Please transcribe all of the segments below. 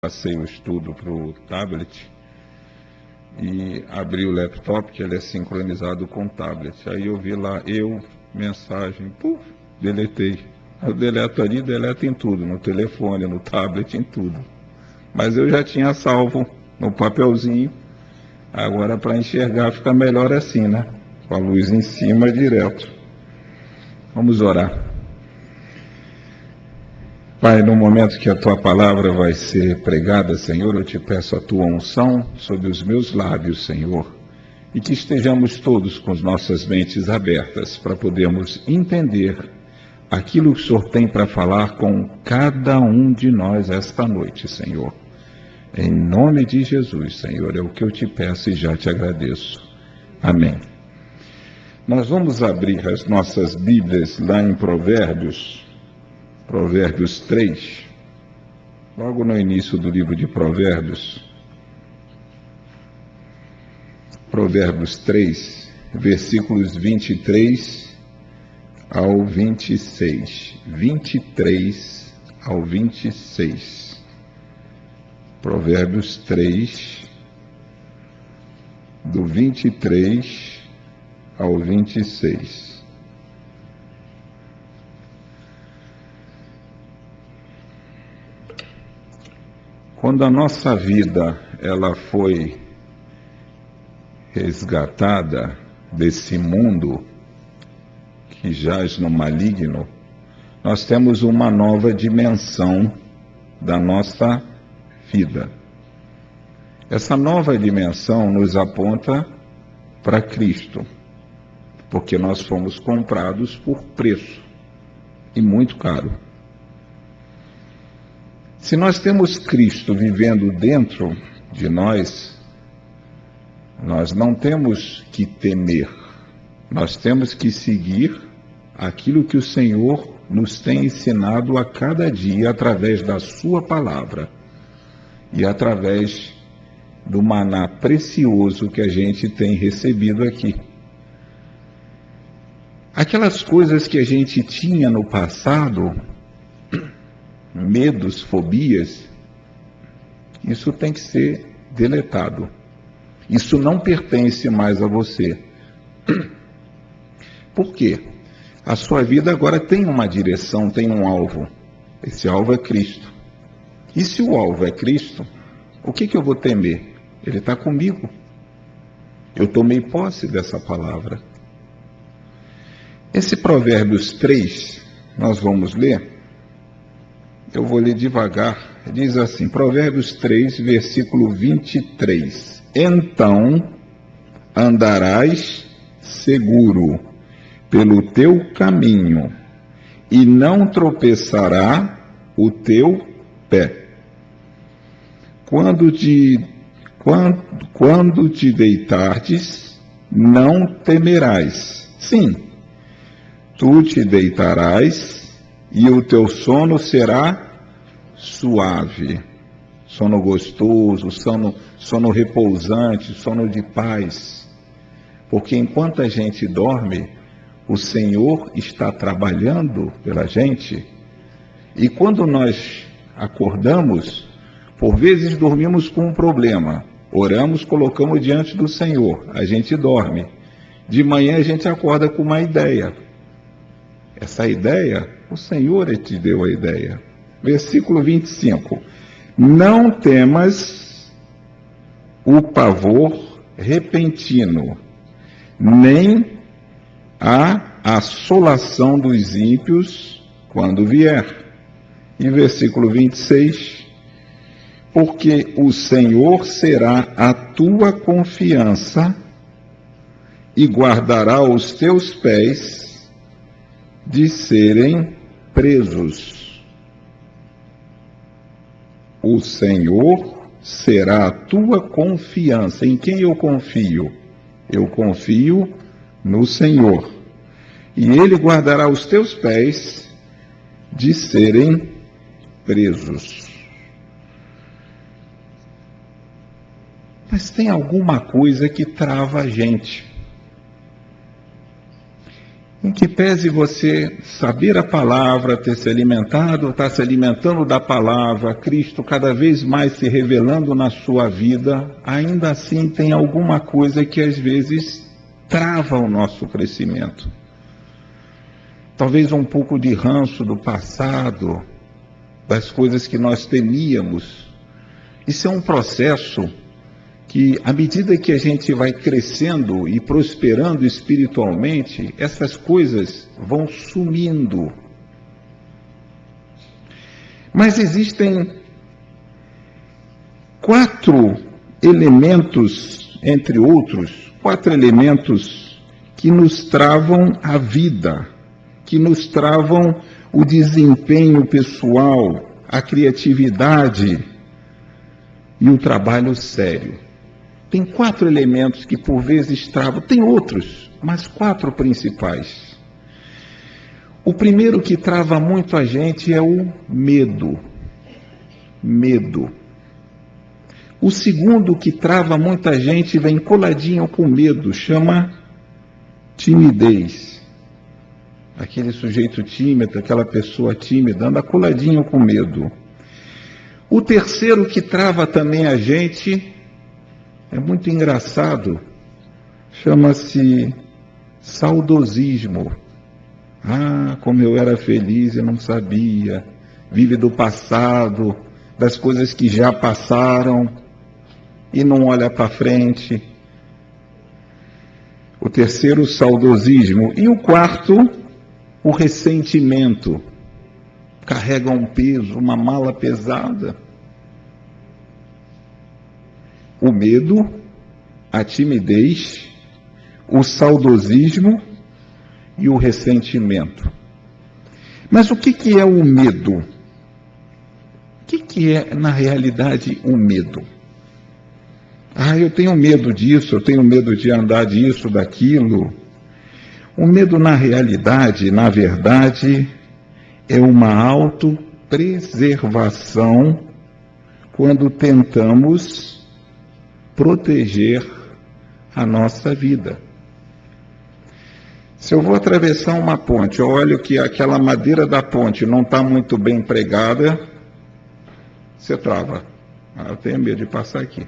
Passei o estudo para o tablet e abri o laptop, que ele é sincronizado com o tablet. Aí eu vi lá, mensagem, deletei. Eu deleto ali, deleto em tudo, no telefone, no tablet, em tudo. Mas eu já tinha salvo no papelzinho. Agora, para enxergar, fica melhor assim, né? Com a luz em cima, direto. Vamos orar. Pai, no momento que a Tua palavra vai ser pregada, Senhor, eu te peço a Tua unção sobre os meus lábios, Senhor, e que estejamos todos com as nossas mentes abertas para podermos entender aquilo que o Senhor tem para falar com cada um de nós esta noite, Senhor. Em nome de Jesus, Senhor, é o que eu te peço e já te agradeço. Amém. Nós vamos abrir as nossas Bíblias lá em Provérbios 3, logo no início do livro de Provérbios 3, versículos 23 ao 26. 23 ao 26. Provérbios 3, do 23 ao 26. Quando a nossa vida ela foi resgatada desse mundo que jaz no maligno, nós temos uma nova dimensão da nossa vida. Essa nova dimensão nos aponta para Cristo, porque nós fomos comprados por preço e muito caro. Se nós temos Cristo vivendo dentro de nós, nós não temos que temer, nós temos que seguir aquilo que o Senhor nos tem ensinado a cada dia através da sua palavra e através do maná precioso que a gente tem recebido aqui. Aquelas coisas que a gente tinha no passado, medos, fobias, isso tem que ser deletado. Isso não pertence mais a você. Por quê? A sua vida agora tem uma direção, tem um alvo. Esse alvo é Cristo. E se o alvo é Cristo, o que eu vou temer? Ele está comigo. Eu tomei posse dessa palavra. Esse Provérbios 3, nós vamos ler. Eu vou ler devagar. Diz assim, Provérbios 3, versículo 23. Então andarás seguro pelo teu caminho, e não tropeçará o teu pé. Quando te deitardes, não temerás. Sim, tu te deitarás, e o teu sono será suave, sono gostoso, sono repousante, sono de paz. Porque enquanto a gente dorme, o Senhor está trabalhando pela gente. E quando nós acordamos, por vezes dormimos com um problema, oramos, colocamos diante do Senhor, a gente dorme. De manhã a gente acorda com uma ideia. Essa ideia, o Senhor te deu a ideia. Versículo 25. Não temas o pavor repentino, nem a assolação dos ímpios quando vier. E versículo 26. Porque o Senhor será a tua confiança e guardará os teus pés de serem presos. O Senhor será a tua confiança. Em quem eu confio? Eu confio no Senhor. E Ele guardará os teus pés de serem presos. Mas tem alguma coisa que trava a gente. em que pese você saber a palavra, ter se alimentado, estar se alimentando da palavra, Cristo cada vez mais se revelando na sua vida, ainda assim tem alguma coisa que às vezes trava o nosso crescimento. Talvez um pouco de ranço do passado, das coisas que nós temíamos. Isso é um processo que, à medida que a gente vai crescendo e prosperando espiritualmente, essas coisas vão sumindo. Mas existem 4 elementos, entre outros, 4 elementos que nos travam a vida, que nos travam o desempenho pessoal, a criatividade e o trabalho sério. Tem 4 elementos que por vezes travam, tem outros, mas 4 principais. O primeiro que trava muito a gente é o medo. Medo. O segundo que trava muita gente, vem coladinho com medo, chama timidez. Aquele sujeito tímido, aquela pessoa tímida, anda coladinho com medo. O terceiro que trava também a gente é muito engraçado, chama-se saudosismo. Ah, como eu era feliz e não sabia, vive do passado, das coisas que já passaram e não olha para frente. O terceiro, o saudosismo. E o quarto, o ressentimento. Carrega um peso, uma mala pesada. O medo, a timidez, o saudosismo e o ressentimento. Mas o que é o medo? O que é, na realidade, o medo? Ah, eu tenho medo disso, eu tenho medo de andar disso, daquilo. O medo, na realidade, na verdade, é uma autopreservação quando tentamos proteger a nossa vida. Se eu vou atravessar uma ponte, eu olho que aquela madeira da ponte não está muito bem pregada, você trava. Ah, eu tenho medo de passar aqui.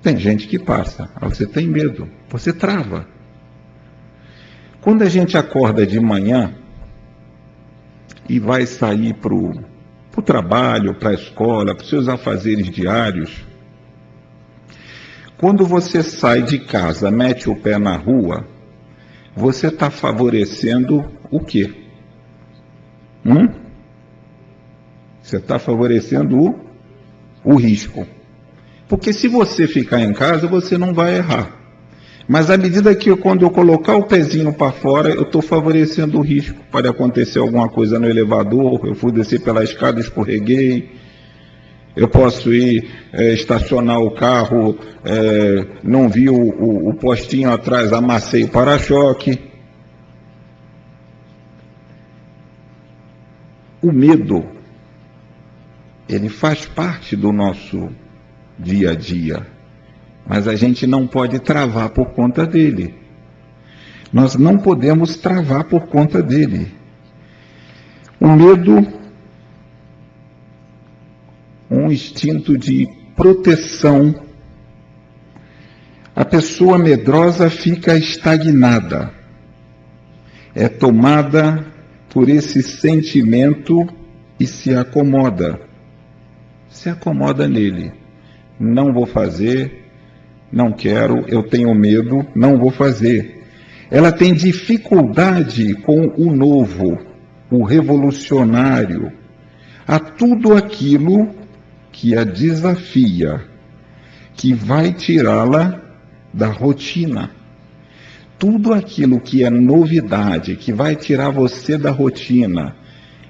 Tem gente que passa, você tem medo, você trava. Quando a gente acorda de manhã e vai sair para o trabalho, para a escola, para os seus afazeres diários, quando você sai de casa, mete o pé na rua, você está favorecendo o quê? Você está favorecendo o risco. Porque se você ficar em casa, você não vai errar. Mas à medida que quando eu colocar o pezinho para fora, eu estou favorecendo o risco. Pode acontecer alguma coisa no elevador, eu fui descer pela escada, escorreguei. Eu posso ir estacionar o carro, não vi o postinho atrás, amassei o para-choque. O medo, ele faz parte do nosso dia a dia. Mas a gente não pode travar por conta dele. Nós não podemos travar por conta dele. O medo, um instinto de proteção. A pessoa medrosa fica estagnada. É tomada por esse sentimento e se acomoda. Se acomoda nele. Não vou fazer. Não quero, eu tenho medo, não vou fazer. Ela tem dificuldade com o novo, o revolucionário, a tudo aquilo que a desafia, que vai tirá-la da rotina. Tudo aquilo que é novidade, que vai tirar você da rotina,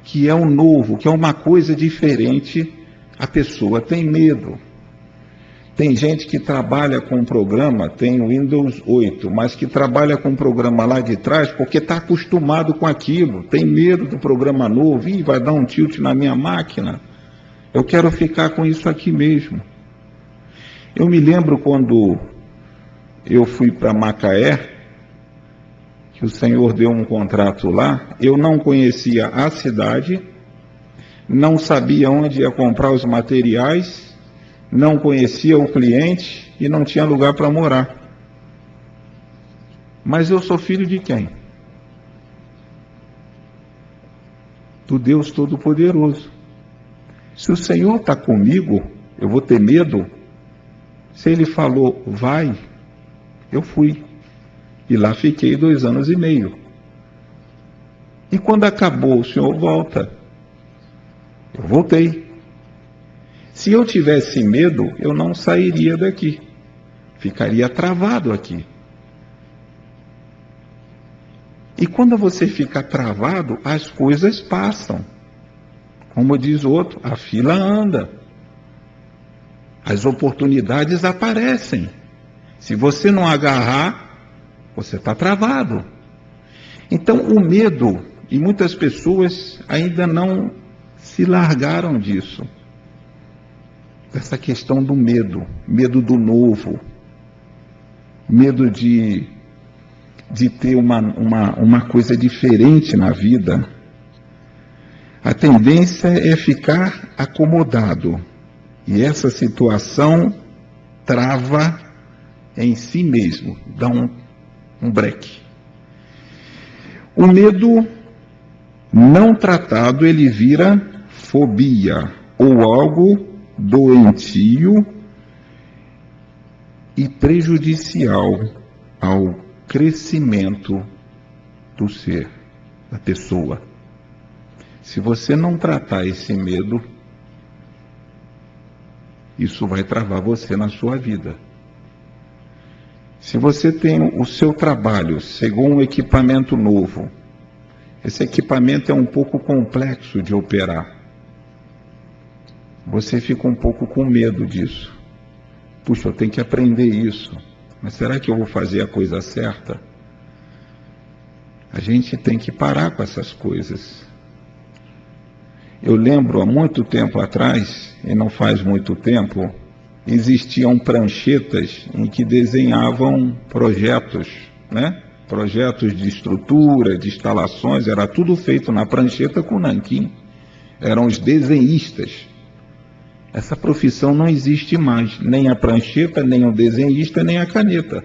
que é o novo, que é uma coisa diferente, a pessoa tem medo. Tem gente que trabalha com um programa, tem o Windows 8, mas que trabalha com um programa lá de trás porque está acostumado com aquilo, tem medo do programa novo, e vai dar um tilt na minha máquina. Eu quero ficar com isso aqui mesmo. Eu me lembro quando eu fui para Macaé, que o Senhor deu um contrato lá, eu não conhecia a cidade, não sabia onde ia comprar os materiais, não conhecia o cliente e não tinha lugar para morar. Mas eu sou filho de quem? Do Deus Todo-Poderoso. Se o Senhor está comigo, eu vou ter medo? Se Ele falou, vai, eu fui. E lá fiquei 2 anos e meio. E quando acabou, o Senhor volta. Eu voltei. Se eu tivesse medo, eu não sairia daqui. Ficaria travado aqui. E quando você fica travado, as coisas passam. Como diz o outro, a fila anda. As oportunidades aparecem. Se você não agarrar, você está travado. Então, o medo, e muitas pessoas ainda não se largaram disso. Essa questão do medo, medo do novo, medo de ter uma coisa diferente na vida. A tendência é ficar acomodado. E essa situação trava em si mesmo, dá um breque. O medo não tratado, ele vira fobia, ou algo doentio e prejudicial ao crescimento do ser, da pessoa. Se você não tratar esse medo, isso vai travar você na sua vida. Se você tem o seu trabalho, chegou um equipamento novo, esse equipamento é um pouco complexo de operar. Você fica um pouco com medo disso. Puxa, eu tenho que aprender isso. Mas será que eu vou fazer a coisa certa? A gente tem que parar com essas coisas. Eu lembro, há muito tempo atrás, e não faz muito tempo, existiam pranchetas em que desenhavam projetos, né? Projetos de estrutura, de instalações, era tudo feito na prancheta com nanquim. Eram os desenhistas. Essa profissão não existe mais, nem a prancheta, nem o desenhista, nem a caneta.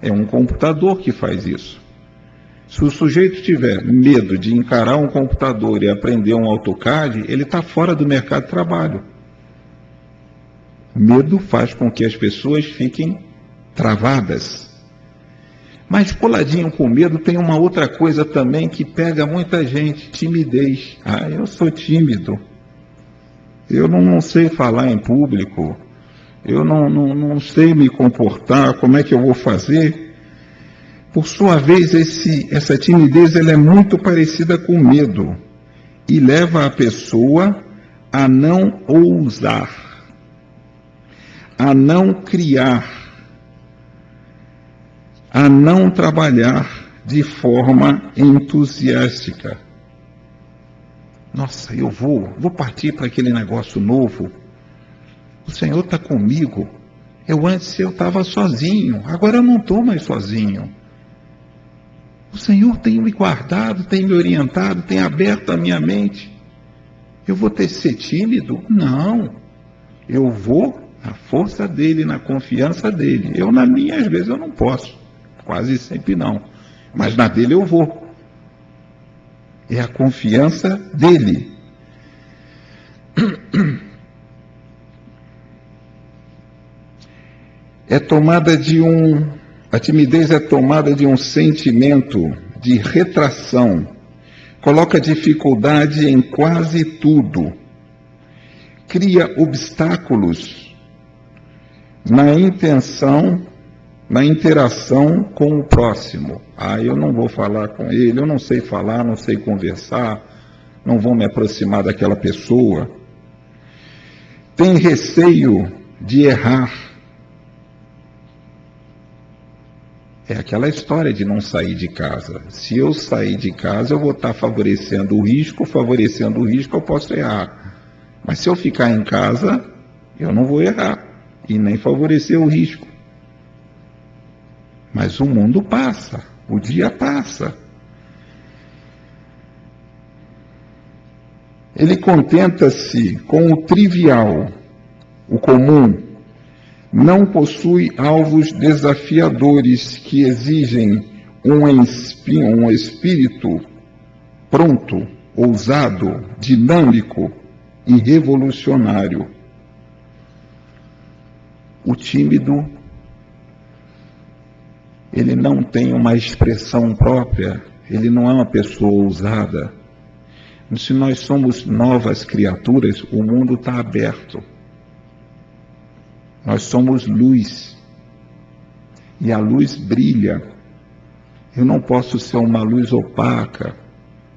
É um computador que faz isso. Se o sujeito tiver medo de encarar um computador e aprender um AutoCAD, ele está fora do mercado de trabalho. Medo faz com que as pessoas fiquem travadas. Mas coladinho com medo tem uma outra coisa também que pega muita gente, timidez. Ah, eu sou tímido. Eu não sei falar em público, eu não sei me comportar, como é que eu vou fazer? Por sua vez, essa timidez ela é muito parecida com medo e leva a pessoa a não ousar, a não criar, a não trabalhar de forma entusiástica. Nossa, eu vou partir para aquele negócio novo. O Senhor está comigo. Antes eu estava sozinho, agora eu não estou mais sozinho. O Senhor tem me guardado, tem me orientado, tem aberto a minha mente. Eu vou ter que ser tímido? Não. Eu vou na força dele, na confiança dele. Na minha, às vezes, eu não posso. Quase sempre não. Mas na dele eu vou. É a confiança dele. A timidez é tomada de um sentimento de retração. Coloca dificuldade em quase tudo. Cria obstáculos na interação com o próximo. Eu não vou falar com ele, eu não sei falar, não sei conversar, não vou me aproximar daquela pessoa. Tem receio de errar. É aquela história de não sair de casa. Se eu sair de casa, eu vou estar favorecendo o risco, eu posso errar. Mas se eu ficar em casa, eu não vou errar e nem favorecer o risco. Mas o mundo passa, o dia passa. Ele contenta-se com o trivial, o comum. Não possui alvos desafiadores que exigem um espírito pronto, ousado, dinâmico e revolucionário. O tímido, ele não tem uma expressão própria, ele não é uma pessoa ousada. Se nós somos novas criaturas, o mundo está aberto. Nós somos luz. E a luz brilha. Eu não posso ser uma luz opaca,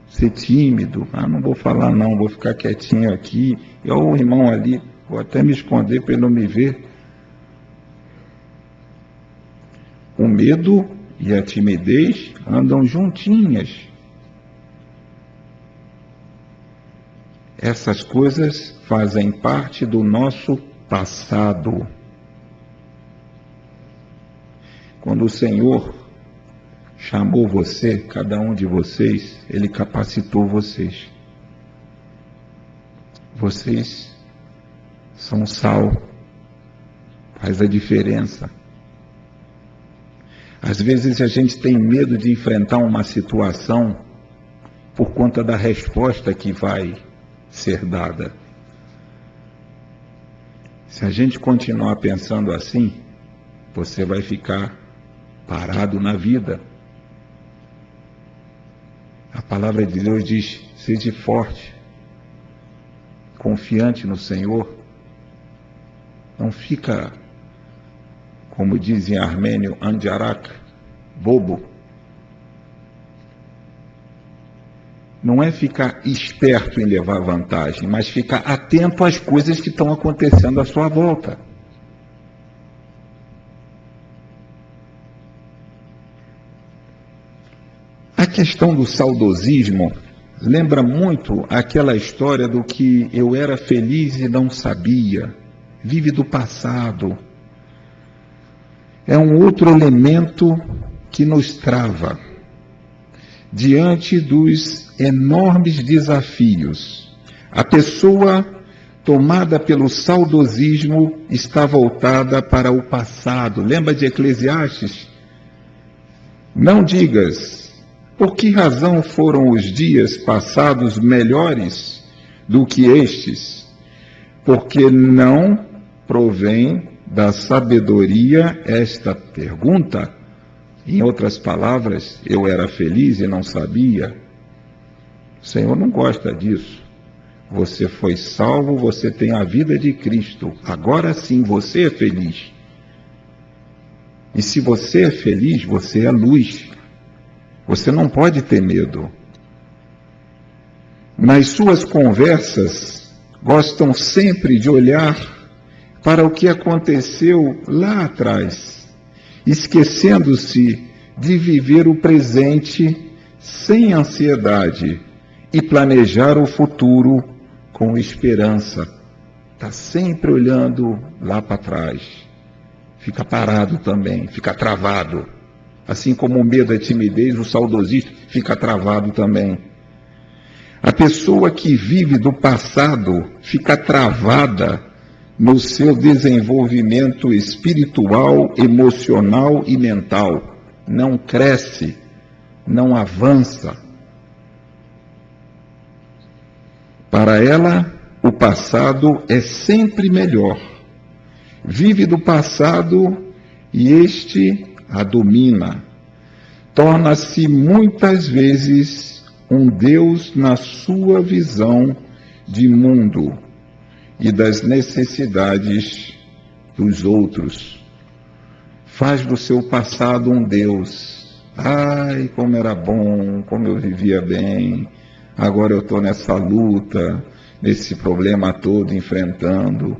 ser tímido. Não vou falar não, vou ficar quietinho aqui. E olha o irmão ali, vou até me esconder para ele não me ver. O medo e a timidez andam juntinhas. Essas coisas fazem parte do nosso passado. Quando o Senhor chamou você, cada um de vocês, Ele capacitou vocês. Vocês são sal, faz a diferença. Às vezes a gente tem medo de enfrentar uma situação por conta da resposta que vai ser dada. Se a gente continuar pensando assim, você vai ficar parado na vida. A palavra de Deus diz: seja forte, confiante no Senhor. Não fica, como dizem em armênio, anjarak, bobo. Não é ficar esperto em levar vantagem, mas ficar atento às coisas que estão acontecendo à sua volta. A questão do saudosismo lembra muito aquela história do que eu era feliz e não sabia, vive do passado. É um outro elemento que nos trava diante dos enormes desafios. A pessoa tomada pelo saudosismo está voltada para o passado. Lembra de Eclesiastes? Não digas, por que razão foram os dias passados melhores do que estes? Porque não provém da sabedoria esta pergunta. Em outras palavras, eu era feliz e não sabia. O Senhor não gosta disso. Você foi salvo, você tem a vida de Cristo. Agora sim, você é feliz. E se você é feliz, você é luz. Você não pode ter medo. Nas suas conversas, gostam sempre de olhar para o que aconteceu lá atrás, esquecendo-se de viver o presente sem ansiedade e planejar o futuro com esperança. Está sempre olhando lá para trás. Fica parado também, fica travado. Assim como o medo, a timidez, o saudosismo fica travado também. A pessoa que vive do passado fica travada no seu desenvolvimento espiritual, emocional e mental. Não cresce, não avança. Para ela, o passado é sempre melhor. Vive do passado e este a domina. Torna-se muitas vezes um Deus na sua visão de mundo e das necessidades dos outros. Faz do seu passado um Deus. Ai, como era bom, como eu vivia bem. Agora eu estou nessa luta, nesse problema todo enfrentando.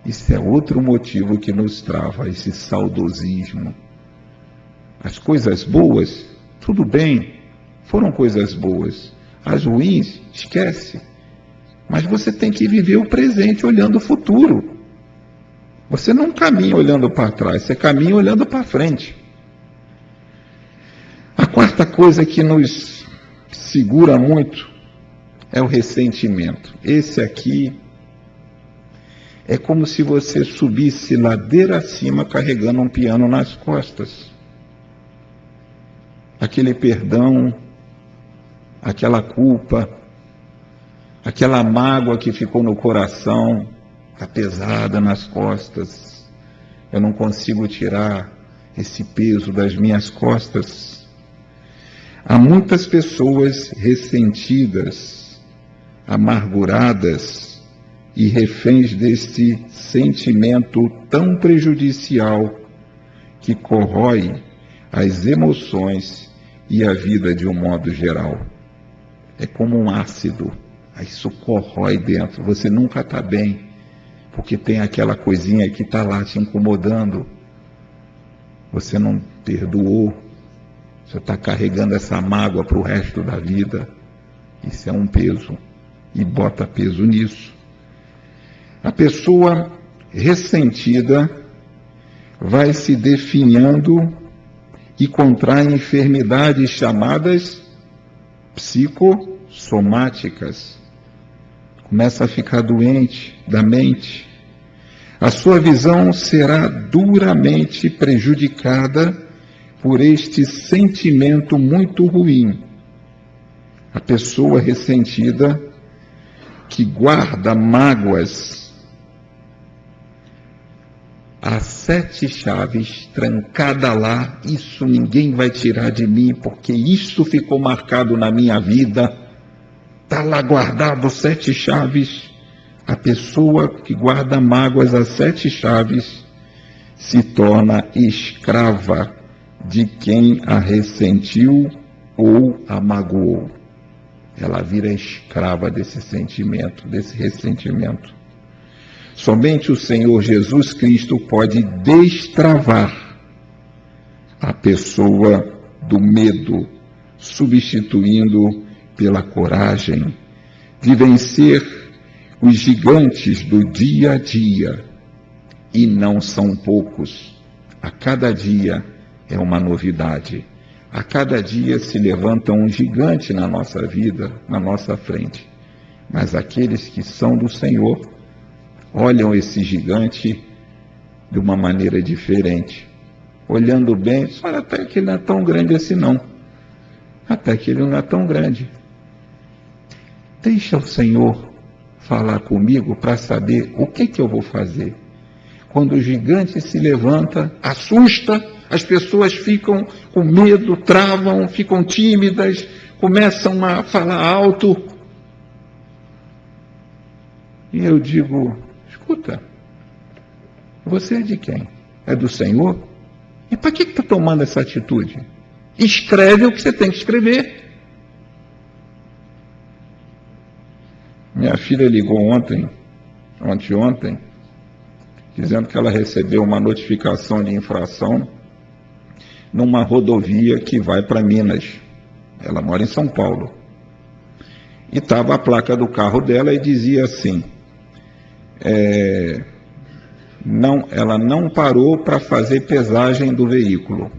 Isso é outro motivo que nos trava, esse saudosismo. As coisas boas, tudo bem, foram coisas boas. As ruins, esquece. Mas você tem que viver o presente olhando o futuro. Você não caminha olhando para trás, você caminha olhando para frente. quarta coisa que nos segura muito é o ressentimento. Esse aqui é como se você subisse ladeira acima carregando um piano nas costas. Aquele perdão, aquela culpa, aquela mágoa que ficou no coração, está pesada nas costas. Eu não consigo tirar esse peso das minhas costas. Há muitas pessoas ressentidas, amarguradas e reféns desse sentimento tão prejudicial que corrói as emoções e a vida de um modo geral. É como um ácido, isso corrói dentro. Você nunca está bem, porque tem aquela coisinha que está lá te incomodando. Você não perdoou, você está carregando essa mágoa para o resto da vida. Isso é um peso, e bota peso nisso. A pessoa ressentida vai se definhando e contrai enfermidades chamadas psicossomáticas. Começa a ficar doente da mente. A sua visão será duramente prejudicada por este sentimento muito ruim. A pessoa ressentida que guarda mágoas, as 7 chaves trancada lá, isso ninguém vai tirar de mim, porque isso ficou marcado na minha vida, está lá guardado 7 chaves. A pessoa que guarda mágoas, as 7 chaves, se torna escrava de quem a ressentiu ou a magoou. Ela vira escrava desse sentimento, desse ressentimento. Somente o Senhor Jesus Cristo pode destravar a pessoa do medo, substituindo pela coragem de vencer os gigantes do dia a dia. E não são poucos. A cada dia é uma novidade. A cada dia se levanta um gigante na nossa vida, na nossa frente. Mas aqueles que são do Senhor olham esse gigante de uma maneira diferente. Olhando bem, olha, até que ele não é tão grande assim não. Até que ele não é tão grande. Deixa o Senhor falar comigo para saber o que eu vou fazer. Quando o gigante se levanta, assusta, as pessoas ficam com medo, travam, ficam tímidas, começam a falar alto. E eu digo, escuta, você é de quem? É do Senhor? E para que está tomando essa atitude? Escreve o que você tem que escrever. Minha filha ligou ontem, dizendo que ela recebeu uma notificação de infração numa rodovia que vai para Minas. Ela mora em São Paulo. E estava a placa do carro dela e dizia assim, ela não parou para fazer pesagem do veículo.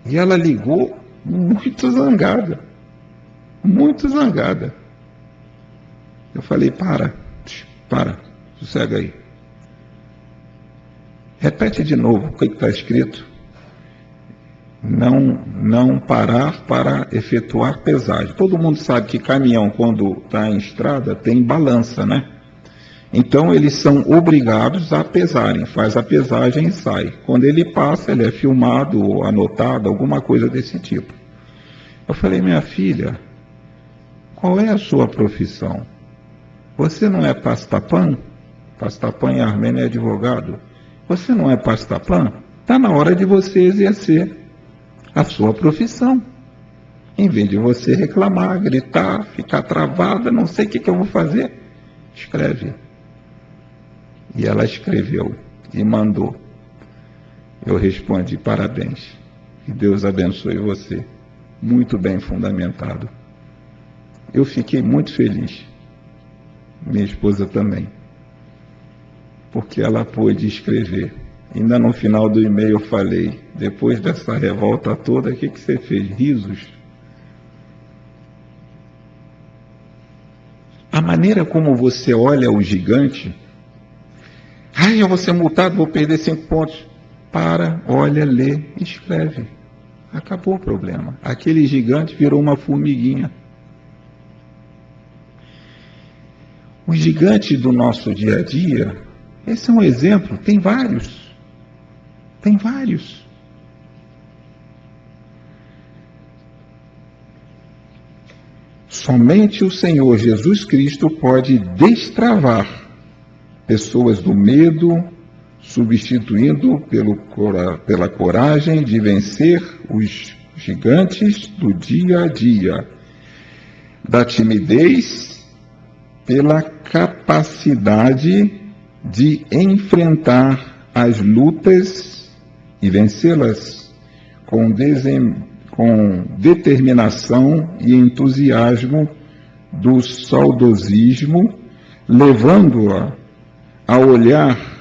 E ela ligou muito zangada. Muito zangada. Eu falei, para, sossega aí. Repete de novo o que está escrito. Não parar para efetuar pesagem. Todo mundo sabe que caminhão, quando está em estrada, tem balança, né? Então, eles são obrigados a pesarem. Faz a pesagem e sai. Quando ele passa, ele é filmado ou anotado, alguma coisa desse tipo. Eu falei, minha filha, qual é a sua profissão? Você não é pastapan? Pastapan em armênio é advogado. Você não é pastapan? Está na hora de você exercer a sua profissão. Em vez de você reclamar, gritar, ficar travada, não sei o que eu vou fazer. Escreve. E ela escreveu e mandou. Eu respondi, parabéns. Que Deus abençoe você. Muito bem fundamentado. Eu fiquei muito feliz. Minha esposa também. Porque ela pôde escrever. Ainda no final do e-mail eu falei, depois dessa revolta toda, o que você fez? Risos. A maneira como você olha o gigante, eu vou ser multado, vou perder 5 pontos. Para, olha, lê, escreve. Acabou o problema. Aquele gigante virou uma formiguinha. O gigante do nosso dia a dia, esse é um exemplo, tem vários. Tem vários. Somente o Senhor Jesus Cristo pode destravar pessoas do medo, substituindo pela coragem de vencer os gigantes do dia a dia, da timidez, pela capacidade de enfrentar as lutas e vencê-las com determinação e entusiasmo do saudosismo, levando-a a olhar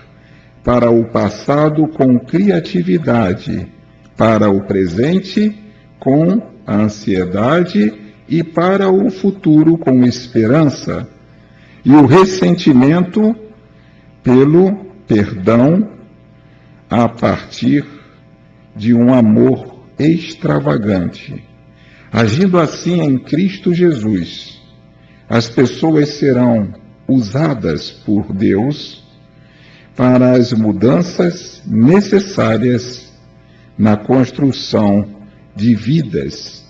para o passado com criatividade, para o presente com ansiedade e para o futuro com esperança, e o ressentimento pelo perdão a partir de um amor extravagante. Agindo assim em Cristo Jesus, as pessoas serão usadas por Deus para as mudanças necessárias na construção de vidas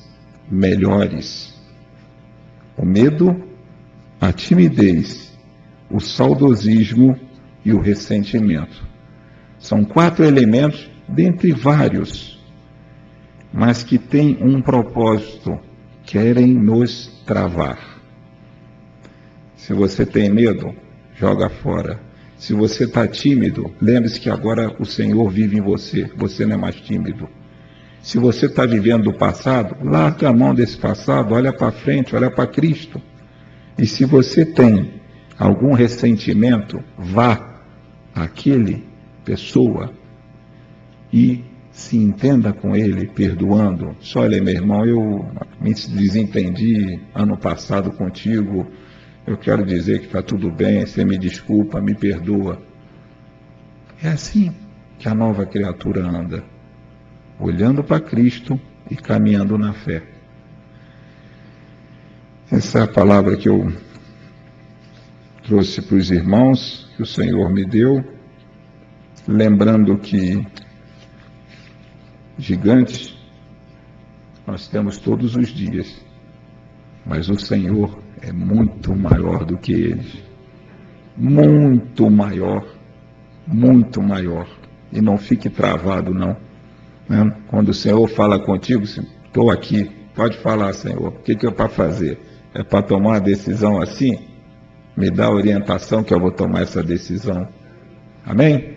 melhores. O medo, a timidez, o saudosismo e o ressentimento. São 4 elementos, dentre vários, mas que têm um propósito: querem nos travar. Se você tem medo, joga fora. Se você está tímido, lembre-se que agora o Senhor vive em você, você não é mais tímido. Se você está vivendo do passado, larga a mão desse passado, olha para frente, olha para Cristo. E se você tem algum ressentimento, vá àquele pessoa e se entenda com ele, perdoando. Só olha, meu irmão, eu me desentendi ano passado contigo, eu quero dizer que está tudo bem, você me desculpa, me perdoa. É assim que a nova criatura anda, olhando para Cristo e caminhando na fé. Essa é a palavra que eu trouxe para os irmãos, que o Senhor me deu, lembrando que gigantes nós temos todos os dias, mas o Senhor é muito maior do que eles. Muito maior, muito maior. E não fique travado, não. Quando o Senhor fala contigo, estou aqui, pode falar, Senhor, o que é para fazer? É para tomar uma decisão assim? Me dá a orientação que eu vou tomar essa decisão. Amém?